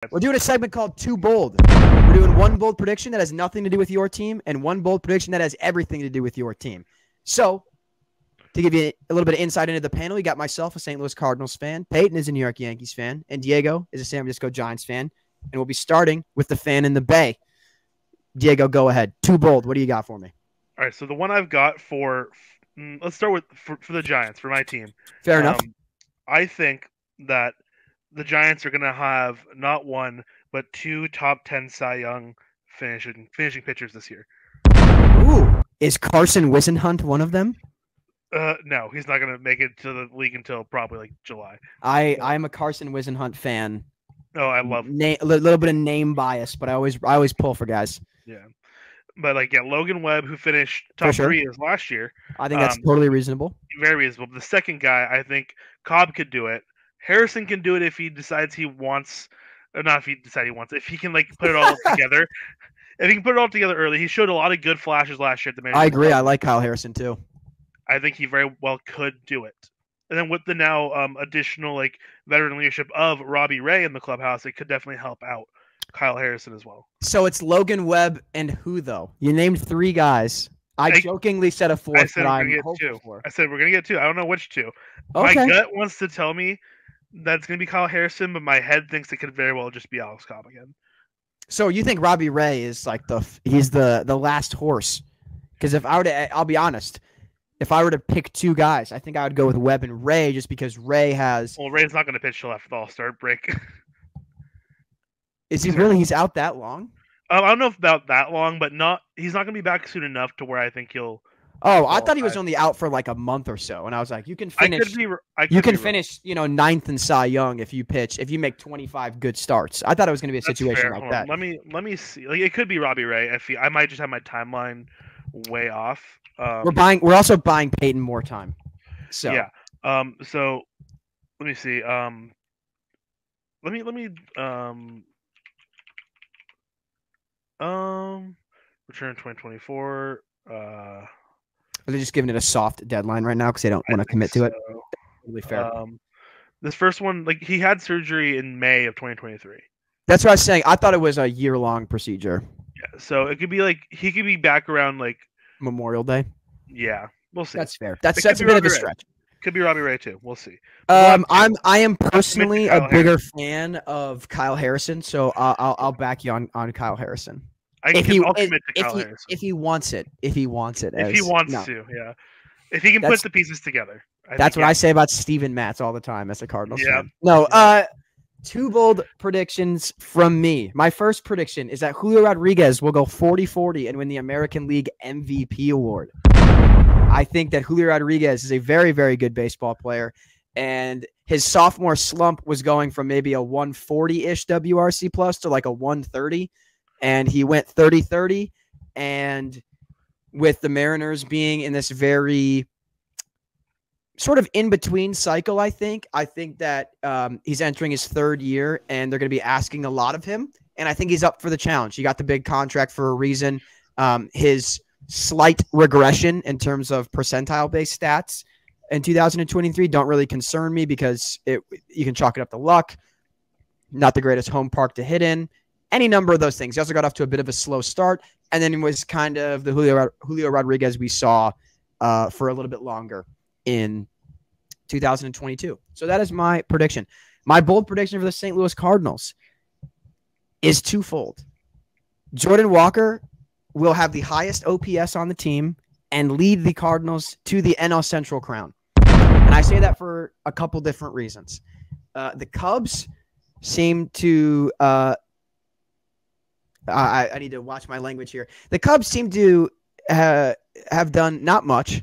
We're doing a segment called Too Bold. We're doing one bold prediction that has nothing to do with your team and one bold prediction that has everything to do with your team. So, to give you a little bit of insight into the panel, you got myself, a St. Louis Cardinals fan. Peyton is a New York Yankees fan. And Diego is a San Francisco Giants fan. And we'll be starting with the fan in the Bay. Diego, go ahead. Too bold. What do you got for me? All right, so the one I've got let's start with for the Giants, for my team. Fair enough. I think that the Giants are going to have not one, but two top 10 Cy Young finishing pitchers this year. Ooh. Is Carson Whisenhunt one of them? No, he's not going to make it to the league until probably like July. I'm a Carson Whisenhunt fan. Oh, I love a little bit of name bias, but I always pull for guys. Yeah. But Logan Webb, who finished top 3 as last year. I think that's totally reasonable. Very reasonable. The second guy, I think Cobb could do it. Harrison can do it if he decides he wants, or not if he decides he wants. If he can put it all together. If he can put it all together early, he showed a lot of good flashes last year at the Major I agree. I like Kyle Harrison too. I think he very well could do it. And then with the now additional veteran leadership of Robbie Ray in the clubhouse, it could definitely help out Kyle Harrison as well. So it's Logan Webb and who though? You named 3 guys. I jokingly said a 4th. I said we're gonna get 2. I said we're gonna get 2. I don't know which 2. Okay. My gut wants to tell me that's gonna be Kyle Harrison, but my head thinks it could very well just be Alex Cobb again. So you think Robbie Ray is he's the last horse? Because if I were to, I'll be honest, if I were to pick 2 guys, I think I would go with Webb and Ray, just because Ray has. Well, Ray's not gonna pitch till after the All-Star break. Is he really? He's out that long? I don't know if about that long, but he's not going to be back soon enough to where I think he'll. Oh, I thought he was only out for a month or so, and I was like, you can finish. You can finish, 9th in Cy Young if you make 25 good starts. I thought it was going to be a situation like that. Let me see. It could be Robbie Ray. I might just have my timeline way off. We're also buying Peyton more time. So yeah. So let me see. Let me return 2024. Are they just giving it a soft deadline right now because they don't want to commit to it? Totally fair. This first one, he had surgery in May of 2023. That's what I was saying. I thought it was a year-long procedure. Yeah, so it could be he could be back around Memorial Day. Yeah, we'll see. That's fair. That's a bit of a stretch. Could be Robbie Ray too. We'll see. I am personally a bigger fan of Kyle Harrison, so I'll back you on Kyle Harrison. I'll commit to Kyle Harrison. If he wants it. If he wants to, yeah. If he can put the pieces together. That's what I say about Steven Matz all the time as a Cardinals fan. No, 2 bold predictions from me. My first prediction is that Julio Rodriguez will go 40-40 and win the American League MVP award. I think that Julio Rodriguez is a very, very good baseball player, and his sophomore slump was going from maybe a 140-ish WRC plus to a 130, and he went 30-30, and with the Mariners being in this very sort of in-between cycle, I think that he's entering his 3rd year, and they're going to be asking a lot of him, and I think he's up for the challenge. He got the big contract for a reason. His slight regression in terms of percentile-based stats in 2023 don't really concern me because you can chalk it up to luck, not the greatest home park to hit in, any number of those things. He also got off to a bit of a slow start, and then it was kind of the Julio Rodriguez we saw for a little bit longer in 2022. So that is my prediction. My bold prediction for the St. Louis Cardinals is twofold. Jordan Walker will have the highest OPS on the team and lead the Cardinals to the NL Central crown. And I say that for a couple different reasons. The Cubs seem to I need to watch my language here. The Cubs seem to have done not much.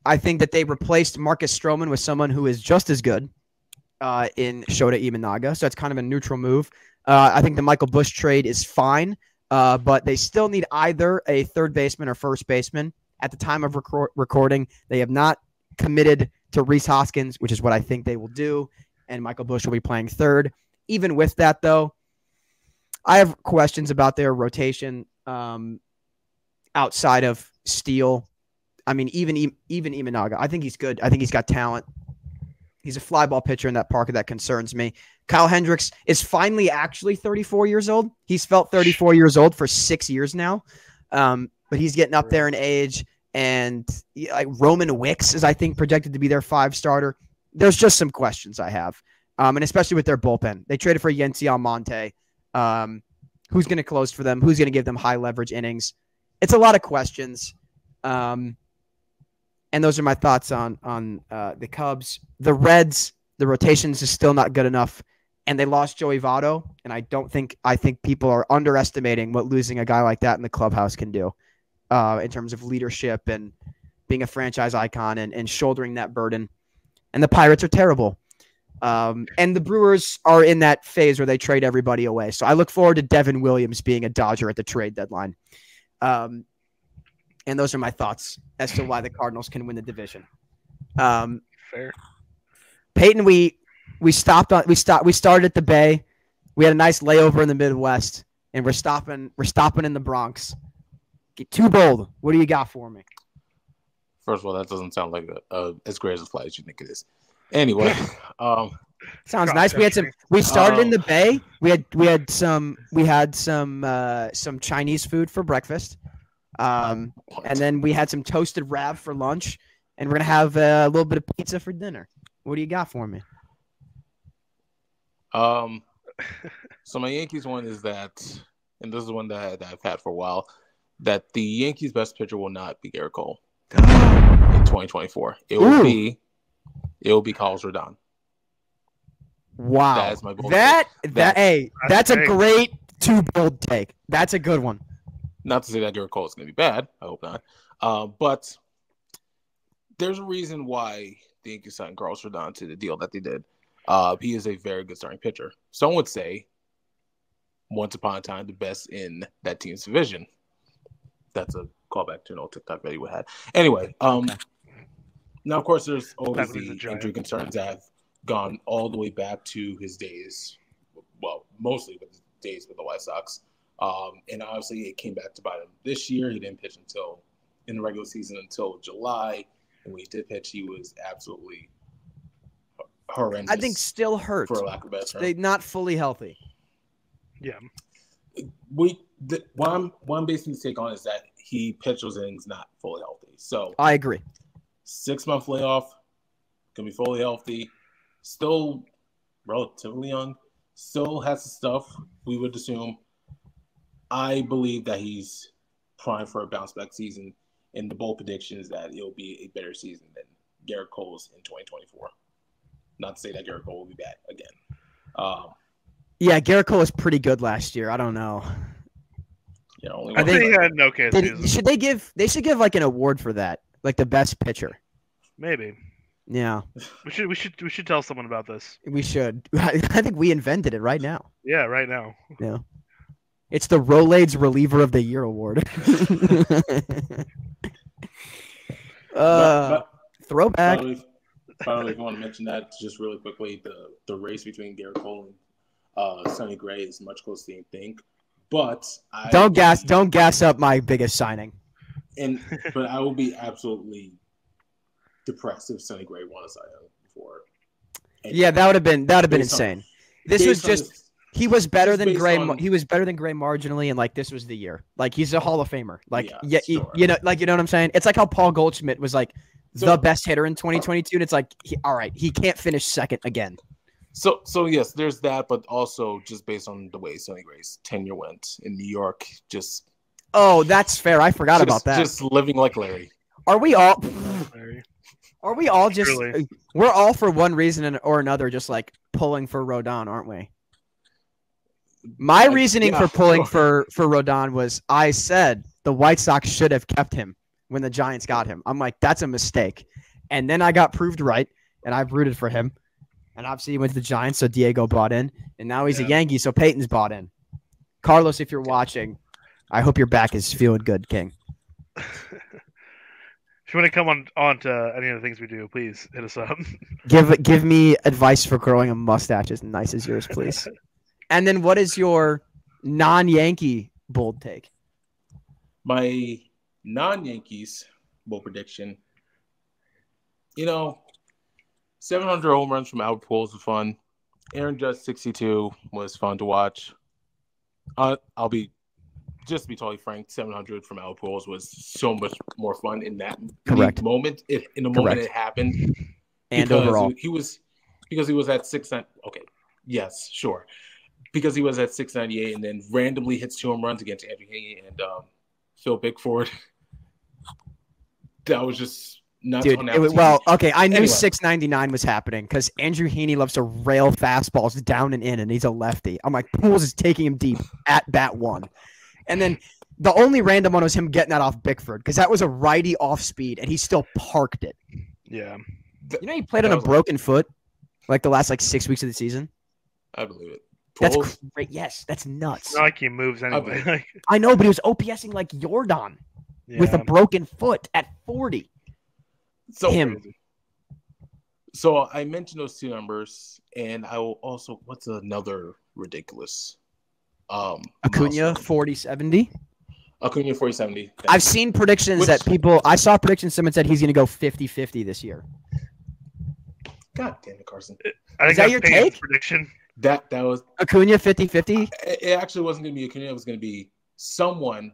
I think that they replaced Marcus Stroman with someone who is just as good in Shota Imanaga. So it's kind of a neutral move. I think the Michael Busch trade is fine. But they still need either a 3rd baseman or 1st baseman. At the time of recording, they have not committed to Rhys Hoskins, which is what I think they will do, and Michael Busch will be playing 3rd. Even with that, though, I have questions about their rotation outside of Steele. I mean, even Imanaga, I think he's good. I think he's got talent. He's a fly ball pitcher in that park that concerns me. Kyle Hendricks is finally actually 34 years old. He's felt 34 years old for 6 years now. But he's getting up there in age. And like Roman Wicks is, I think, projected to be their 5 starter. There's just some questions I have. And especially with their bullpen. They traded for Yency Almonte. Who's going to close for them? Who's going to give them high leverage innings? It's a lot of questions. And those are my thoughts on the Cubs. The Reds, the rotations is still not good enough. And they lost Joey Votto. And I think people are underestimating what losing a guy like that in the clubhouse can do in terms of leadership and being a franchise icon and shouldering that burden. And the Pirates are terrible. And the Brewers are in that phase where they trade everybody away. So I look forward to Devin Williams being a Dodger at the trade deadline. And those are my thoughts as to why the Cardinals can win the division. Fair. Peyton, we started at the Bay. We had a nice layover in the Midwest, and we're stopping in the Bronx. Get too bold. What do you got for me? First of all, that doesn't sound like as great as a flight as you think it is. Anyway, sounds nice. We started in the Bay. We had some Chinese food for breakfast. And then we had some toasted Rav for lunch, and we're gonna have a little bit of pizza for dinner. What do you got for me? So my Yankees one is that, and this is one that I've had for a while, that the Yankees' best pitcher will not be Garrett Cole in 2024. It will be Carlos Rodon. Wow, that is my bold take. That's a great too bold take. That's a good one. Not to say that Garrett Cole is going to be bad. I hope not. But there's a reason why the Yankees signed Carlos Rodon to the deal that they did. He is a very good starting pitcher. Some would say, once upon a time, the best in that team's division. That's a callback to an old TikTok video we had. Anyway, now, of course, there's always the injury concerns that have gone all the way back to his days. Well, mostly with his days with the White Sox. And obviously, it came back to bite him this year. He didn't pitch in the regular season until July. And when he did pitch, he was absolutely horrendous. I think still hurt. For lack of a better term. They're not fully healthy. Yeah. What I'm basing the take on is that he pitched those innings not fully healthy. So I agree. 6-month layoff, can be fully healthy, still relatively young, still has the stuff we would assume. I believe that he's primed for a bounce back season, and the bold prediction is that it'll be a better season than Garrett Cole's in 2024. Not to say that Garrett Cole will be bad again. Yeah, Garrett Cole was pretty good last year. I don't know. Yeah, only I think he had an okay season. They should give like an award for that, like the best pitcher. Maybe. Yeah. We should tell someone about this. We should. I think we invented it right now. Yeah, right now. Yeah. It's the Rolaids Reliever of the Year award. Throwback. Finally, if you want to mention that just really quickly, the race between Garrett Cole and Sonny Gray is much closer than you think. But don't gas up my biggest signing. But I will be absolutely depressed if Sonny Gray won a Cy Young before. Yeah, that would have been insane. This was just he was better than Gray. He was better than Gray marginally, and like this was the year. Like he's a Hall of Famer. Like you know what I'm saying. It's like how Paul Goldschmidt was like the best hitter in 2022, and it's like he can't finish second again. So yes, there's that, but also just based on the way Sonny Gray's tenure went in New York, just that's fair. I forgot about that. Just living like Larry. Are we all just Truly. we're all for one reason or another just like pulling for Rodon, aren't we? My reasoning for pulling for Rodon was I said the White Sox should have kept him when the Giants got him. I'm like, that's a mistake. And then I got proved right, and I've rooted for him. And obviously he went to the Giants, so Diego bought in. And now he's a Yankee, so Peyton's bought in. Carlos, if you're watching, I hope your back is feeling good, King. If you want to come on to any of the things we do, please hit us up. Give me advice for growing a mustache as nice as yours, please. And then what is your non-Yankee bold take? My non-Yankees bold prediction, 700 home runs from Albert Pujols is fun. Aaron Judge 62 was fun to watch. I'll be totally frank. 700 from Al Pujols was so much more fun in that moment. In the moment it happened, and overall he was at 690. Okay, yes, sure. Because he was at 698 and then randomly hits 2 home runs against Andrew Heaney and Phil Bickford. That was just nuts. Dude, I knew 699 was happening because Andrew Heaney loves to rail fastballs down and in, and he's a lefty. I'm like, Pujols is taking him deep at bat 1. And then the only random one was him getting that off Bickford because that was a righty off speed, and he still parked it. Yeah. You know he played on a broken foot like the last 6 weeks of the season? I believe it. That's great. Yes, that's nuts. It's not like he moves anyway. I know, but he was OPSing like Jordan with a broken foot at 40. So Crazy. So I mentioned those 2 numbers, and I will also. What's another ridiculous? Acuna 40-70. Acuna 40-70. I've seen predictions that people. I saw predictions. Someone said he's going to go 50-50 this year. God damn it, Carson! Is that your take? Prediction? That was Acuna 50-50. It actually wasn't going to be Acuna. It was going to be someone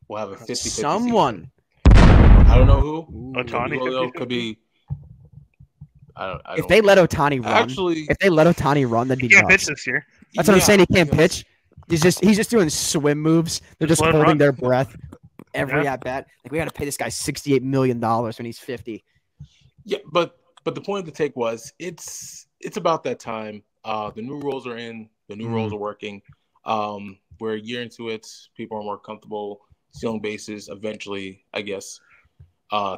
will have a 50-50. Someone. I don't know who. Ohtani could be. If they let Ohtani run, that'd be can't nuts. pitch this year. That's what I'm saying. He can't pitch. He's just doing swim moves. They're just holding their breath every at bat. Like we got to pay this guy $68 million when he's 50. Yeah, but the point of the take was it's about that time. The new rules are in. The new rules are working. We're a year into it. People are more comfortable stealing bases. Eventually, I guess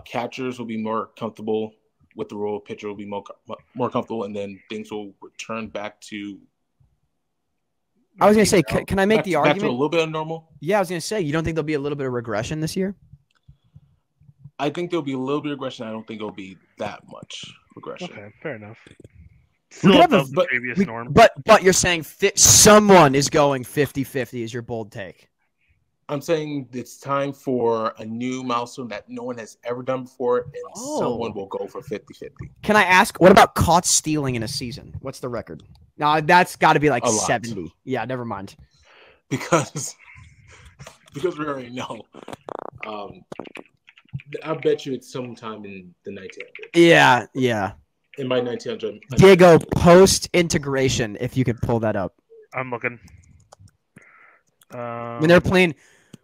catchers will be more comfortable with the rule. Pitcher will be more comfortable, and then things will return back to. I was going to say, can I make the argument? Back to a little bit of normal? Yeah, I was going to say, you don't think there'll be a little bit of regression this year? I think there'll be a little bit of regression. I don't think it'll be that much regression. Okay, fair enough. Still above the previous norm. But you're saying someone is going 50-50 is your bold take. I'm saying it's time for a new milestone that no one has ever done before, and someone will go for 50-50. Can I ask, what about caught stealing in a season? What's the record? No, that's got to be like 70. Yeah, never mind. Because we already know. I bet you it's sometime in the 1900s. Yeah. In my 1900. Diego, post-integration, if you could pull that up. I'm looking. When they're playing,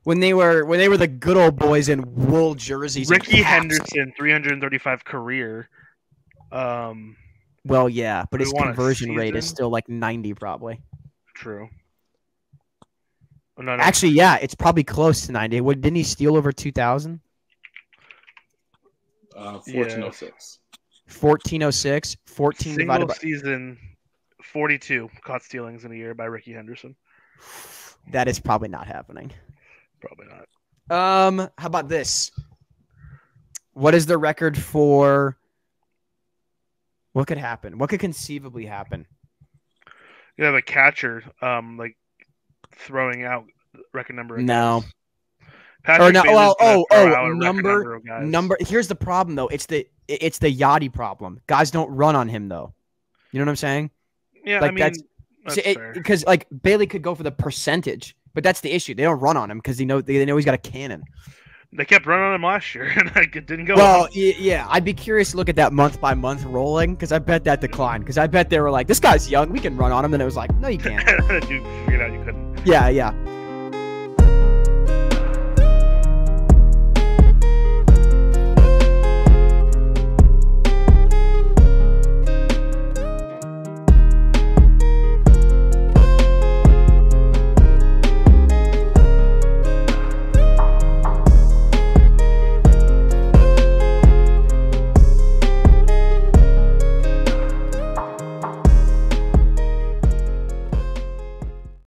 when they were the good old boys in wool jerseys. Ricky Henderson, 335 career. Well, yeah, but his conversion rate is still like 90 probably. True. Oh, no. Actually, yeah, it's probably close to 90. Didn't he steal over 2,000? 1406. 1406. 14 divided by season 42 caught stealings in a year by Ricky Henderson. That is probably not happening. Probably not. How about this? What is the record for? What could happen? What could conceivably happen? Yeah, the catcher, throwing out record number. Of no. Guys. Or no. Number. Here's the problem though. It's the Yachty problem. Guys don't run on him though. You know what I'm saying? Yeah, like that's fair. Because like Bailey could go for the percentage, but that's the issue. They don't run on him because they know he's got a cannon. They kept running on him last year, and it didn't go. Well, yeah, I'd be curious to look at that month by month rolling because I bet that declined. Because I bet they were like, "This guy's young, we can run on him." Then it was like, "No, you can't." You figured out you couldn't. Yeah.